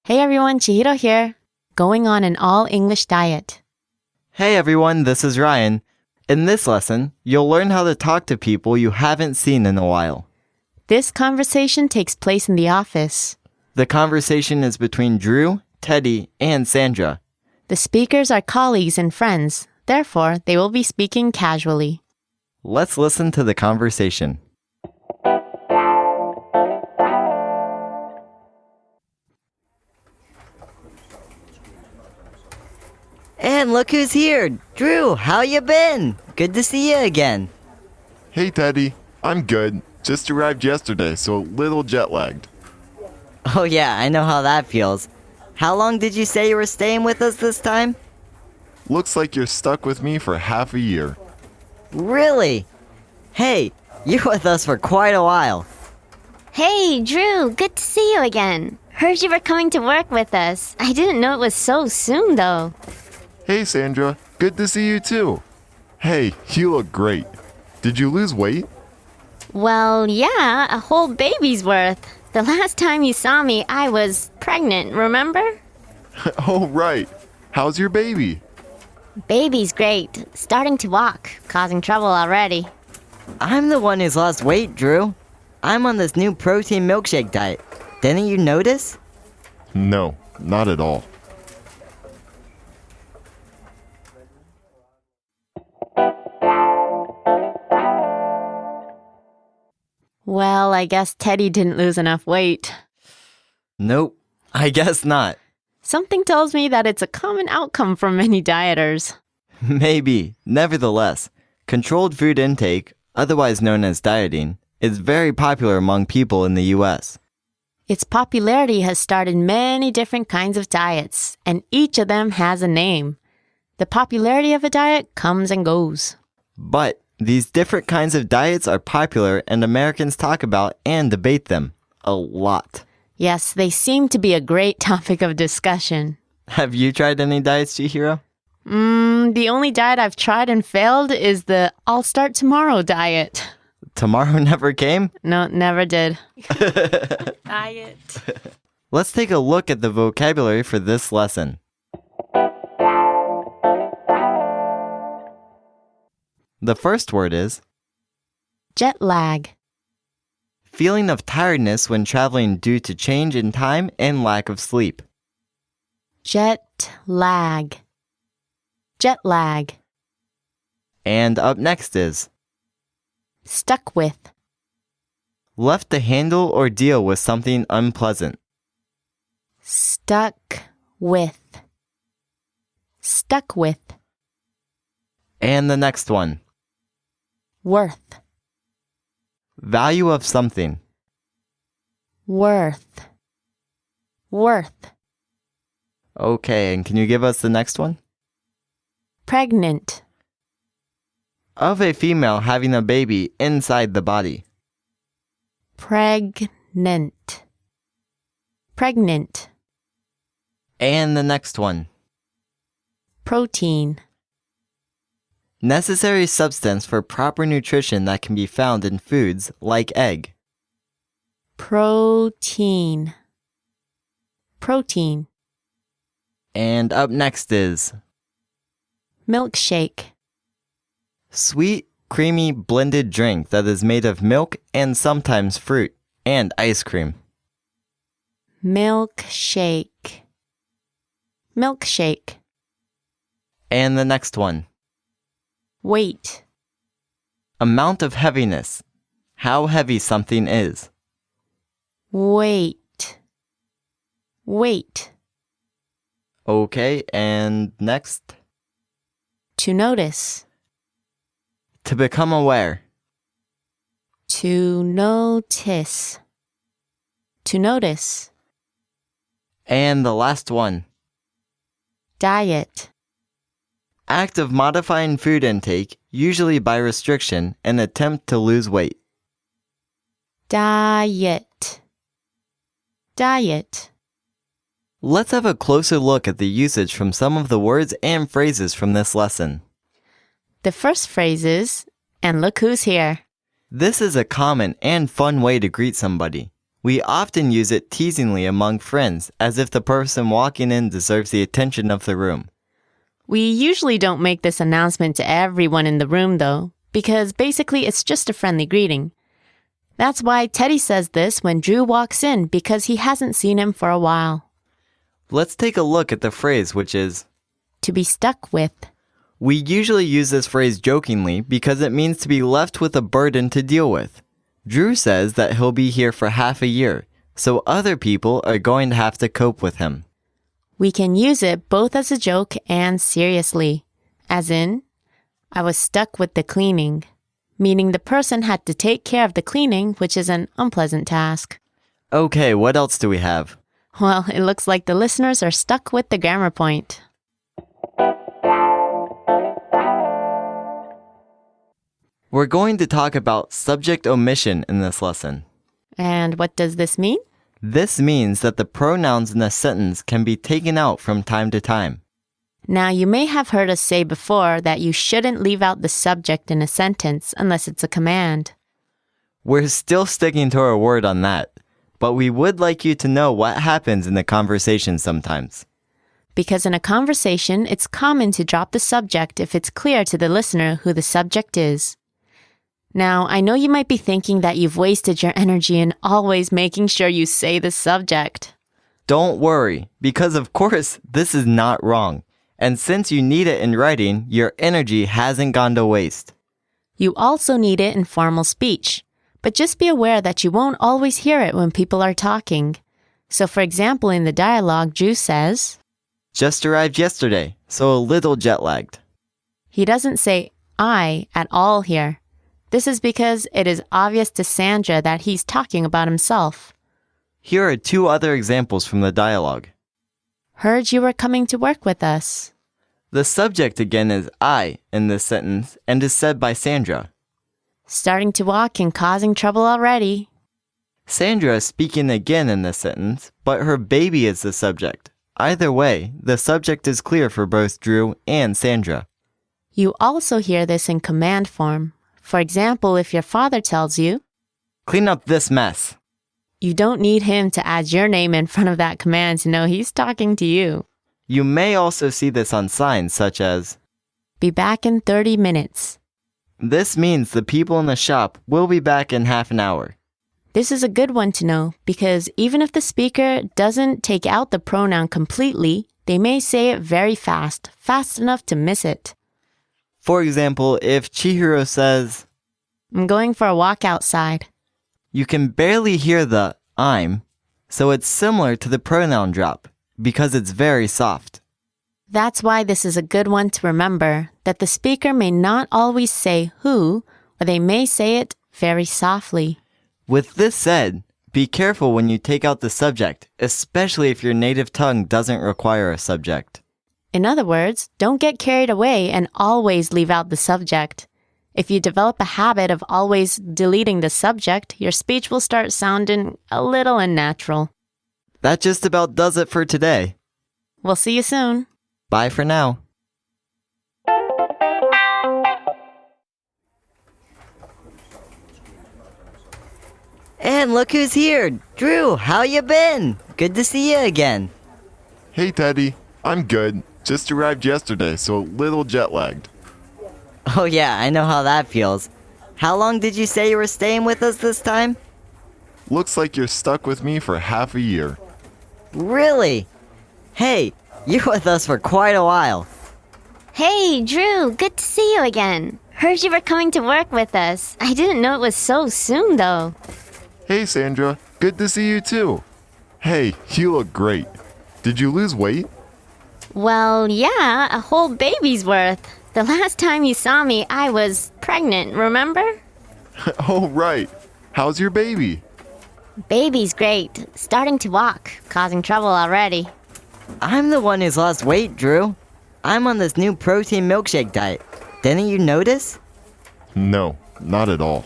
Hey everyone, Chihiro here. Going on an all-English diet. Hey everyone, this is Ryan. In this lesson, you'll learn how to talk to people you haven't seen in a while. This conversation takes place in the office. The conversation is between Drew, Teddy, and Sandra. The speakers are colleagues and friends. Therefore, they will be speaking casually. Let's listen to the conversation. And look who's here! Drew, how you been? Good to see you again. Hey Teddy, I'm good. Just arrived yesterday, so a little jet-lagged. Oh yeah, I know how that feels. How long did you say you were staying with us this time? Looks like you're stuck with me for half a year. Really? Hey, you're with us for quite a while. Hey, Drew, good to see you again. Heard you were coming to work with us. I didn't know it was so soon, though. Hey Sandra, good to see you too. Hey, you look great. Did you lose weight? Well, yeah, a whole baby's worth. The last time you saw me, I was pregnant, remember? Oh, right. How's your baby? Baby's great. Starting to walk, causing trouble already. I'm the one who's lost weight, Drew. I'm on this new protein milkshake diet. Didn't you notice? No, not at all. Well, I guess Teddy didn't lose enough weight. Nope, I guess not. Something tells me that it's a common outcome for many dieters. Maybe. Nevertheless, controlled food intake, otherwise known as dieting, is very popular among people in the U.S. Its popularity has started many different kinds of diets, and each of them has a name. The popularity of a diet comes and goes. But these different kinds of diets are popular and Americans talk about and debate them a lot. Yes, they seem to be a great topic of discussion. Have you tried any diets, Chihiro? The only diet I've tried and failed is the I'll start tomorrow diet. Tomorrow never came? No, never did. Diet. Let's take a look at the vocabulary for this lesson. The first word is Jet lag. feeling of tiredness when traveling due to change in time and lack of sleep. Jet lag. Jet lag. And up next is Stuck with. left to handle or deal with something unpleasant. Stuck with. Stuck with. And the next one, Worth. value of something. Worth. Worth. Okay, and can you give us the next one? Pregnant. Of a female having a baby inside the body. Pregnant. Pregnant. And the next one, Protein. necessary substance for proper nutrition that can be found in foods like egg. Protein. Protein. And up next is Milkshake. sweet, creamy blended drink that is made of milk and sometimes fruit and ice cream. Milkshake. Milkshake. And the next one, Weight. amount of heaviness. How heavy something is. Weight. Weight. Okay, and next, To notice. to become aware. To notice. To notice. And the last one, Diet. act of modifying food intake, usually by restriction, in attempt to lose weight. Diet. Diet. Let's have a closer look at the usage from some of the words and phrases from this lesson. The first phrase is, and look who's here. This is a common and fun way to greet somebody. We often use it teasingly among friends as if the person walking in deserves the attention of the room. We usually don't make this announcement to everyone in the room, though, because basically it's just a friendly greeting. That's why Teddy says this when Drew walks in, because he hasn't seen him for a while. Let's take a look at the phrase, which is To be stuck with. We usually use this phrase jokingly because it means to be left with a burden to deal with. Drew says that he'll be here for half a year, so other people are going to have to cope with him. We can use it both as a joke and seriously, as in, I was stuck with the cleaning, meaning the person had to take care of the cleaning, which is an unpleasant task. Okay, what else do we have? Well, it looks like the listeners are stuck with the grammar point. We're going to talk about subject omission in this lesson. And what does this mean? This means that the pronouns in a sentence can be taken out from time to time. Now, you may have heard us say before that you shouldn't leave out the subject in a sentence unless it's a command. We're still sticking to our word on that, but we would like you to know what happens in the conversation sometimes. Because in a conversation, it's common to drop the subject if it's clear to the listener who the subject is. Now, I know you might be thinking that you've wasted your energy in always making sure you say the subject. Don't worry, because of course, this is not wrong. And since you need it in writing, your energy hasn't gone to waste. You also need it in formal speech, but just be aware that you won't always hear it when people are talking. So for example, in the dialogue, Drew says, Just arrived yesterday, so a little jet-lagged. He doesn't say I at all here. This is because it is obvious to Sandra that he's talking about himself. Here are two other examples from the dialogue. Heard you were coming to work with us. The subject again is I in this sentence and is said by Sandra. Starting to walk and causing trouble already. Sandra is speaking again in this sentence, but her baby is the subject. Either way, the subject is clear for both Drew and Sandra. You also hear this in command form. For example, if your father tells you, Clean up this mess. you don't need him to add your name in front of that command to know he's talking to you. You may also see this on signs such as, Be back in 30 minutes. This means the people in the shop will be back in half an hour. This is a good one to know because even if the speaker doesn't take out the pronoun completely, they may say it very fast, fast enough to miss it. For example, if Chihiro says, I'm going for a walk outside. you can barely hear the I'm, so it's similar to the pronoun drop because it's very soft. That's why this is a good one to remember, that the speaker may not always say who, or they may say it very softly. With this said, be careful when you take out the subject, especially if your native tongue doesn't require a subject. In other words, don't get carried away and always leave out the subject. If you develop a habit of always deleting the subject, your speech will start sounding a little unnatural. That just about does it for today. We'll see you soon. Bye for now. And look who's here! Drew, how you been? Good to see you again. Hey, Teddy. I'm good. Just arrived yesterday, so a little jet-lagged. Oh yeah, I know how that feels. How long did you say you were staying with us this time? Looks like you're stuck with me for half a year. Really? Hey, you're with us for quite a while. Hey, Drew, good to see you again. Heard you were coming to work with us. I didn't know it was so soon, though. Hey, Sandra. Good to see you too. Hey, you look great. Did you lose weight? Well, yeah, a whole baby's worth. The last time you saw me, I was pregnant, remember? Oh, right. How's your baby? Baby's great. Starting to walk, causing trouble already. I'm the one who's lost weight, Drew. I'm on this new protein milkshake diet. Didn't you notice? No, not at all.